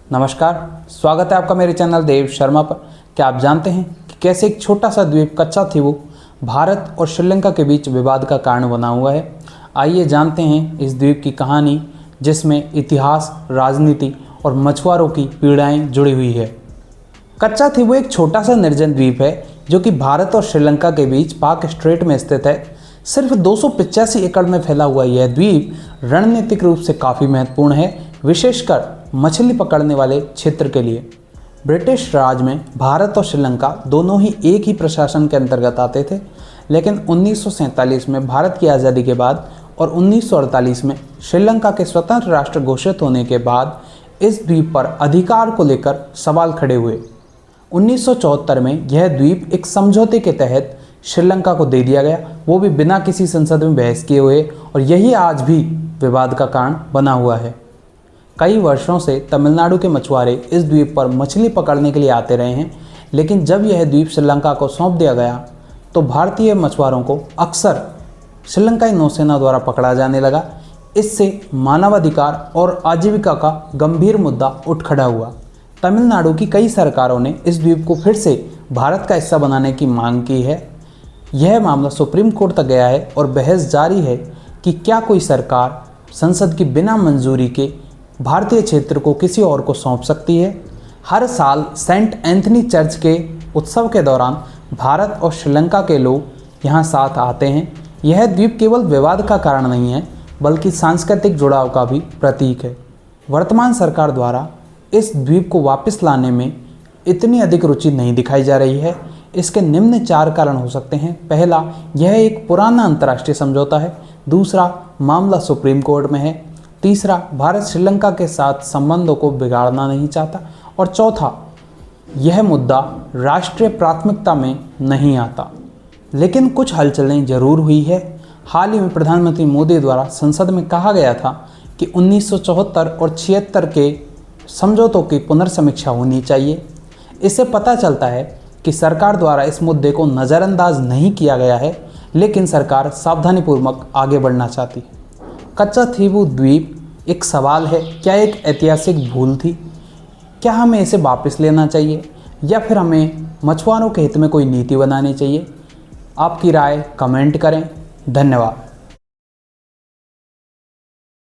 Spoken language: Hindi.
नमस्कार, स्वागत है आपका मेरे चैनल देव शर्मा पर। क्या आप जानते हैं कि कैसे एक छोटा सा द्वीप कच्चा थीवू भारत और श्रीलंका के बीच विवाद का कारण बना हुआ है। आइए जानते हैं इस द्वीप की कहानी, जिसमें इतिहास, राजनीति और मछुआरों की पीड़ाएं जुड़ी हुई है। कच्चा थीवू एक छोटा सा निर्जन द्वीप है जो कि भारत और श्रीलंका के बीच पाक स्ट्रेट में स्थित है। सिर्फ 285 एकड़ में फैला हुआ यह द्वीप रणनीतिक रूप से काफ़ी महत्वपूर्ण है, विशेषकर मछली पकड़ने वाले क्षेत्र के लिए। ब्रिटिश राज में भारत और श्रीलंका दोनों ही एक ही प्रशासन के अंतर्गत आते थे, लेकिन 1947 में भारत की आज़ादी के बाद और 1948 में श्रीलंका के स्वतंत्र राष्ट्र घोषित होने के बाद इस द्वीप पर अधिकार को लेकर सवाल खड़े हुए। 1974 में यह द्वीप एक समझौते के तहत श्रीलंका को दे दिया गया, वो भी बिना किसी संसद में बहस किए हुए, और यही आज भी विवाद का कारण बना हुआ है। कई वर्षों से तमिलनाडु के मछुआरे इस द्वीप पर मछली पकड़ने के लिए आते रहे हैं, लेकिन जब यह द्वीप श्रीलंका को सौंप दिया गया तो भारतीय मछुआरों को अक्सर श्रीलंकाई नौसेना द्वारा पकड़ा जाने लगा। इससे मानवाधिकार और आजीविका का गंभीर मुद्दा उठ खड़ा हुआ। तमिलनाडु की कई सरकारों ने इस द्वीप को फिर से भारत का हिस्सा बनाने की मांग की है। यह मामला सुप्रीम कोर्ट तक गया है और बहस जारी है कि क्या कोई सरकार संसद की बिना मंजूरी के भारतीय क्षेत्र को किसी और को सौंप सकती है। हर साल सेंट एंथनी चर्च के उत्सव के दौरान भारत और श्रीलंका के लोग यहाँ साथ आते हैं। यह द्वीप केवल विवाद का कारण नहीं है, बल्कि सांस्कृतिक जुड़ाव का भी प्रतीक है। वर्तमान सरकार द्वारा इस द्वीप को वापस लाने में इतनी अधिक रुचि नहीं दिखाई जा रही है। इसके निम्न 4 कारण हो सकते हैं। पहला, यह एक पुराना अंतर्राष्ट्रीय समझौता है। दूसरा, मामला सुप्रीम कोर्ट में है। तीसरा, भारत श्रीलंका के साथ संबंधों को बिगाड़ना नहीं चाहता। और चौथा, यह मुद्दा राष्ट्रीय प्राथमिकता में नहीं आता। लेकिन कुछ हलचलें जरूर हुई है। हाल ही में प्रधानमंत्री मोदी द्वारा संसद में कहा गया था कि 1974 और 76 के समझौतों की पुनर्समीक्षा होनी चाहिए। इससे पता चलता है कि सरकार द्वारा इस मुद्दे को नज़रअंदाज नहीं किया गया है, लेकिन सरकार सावधानीपूर्वक आगे बढ़ना चाहती है। कच्चा थीवू द्वीप एक सवाल है, क्या एक ऐतिहासिक भूल थी? क्या हमें इसे वापस लेना चाहिए, या फिर हमें मछुआरों के हित में कोई नीति बनानी चाहिए? आपकी राय कमेंट करें। धन्यवाद।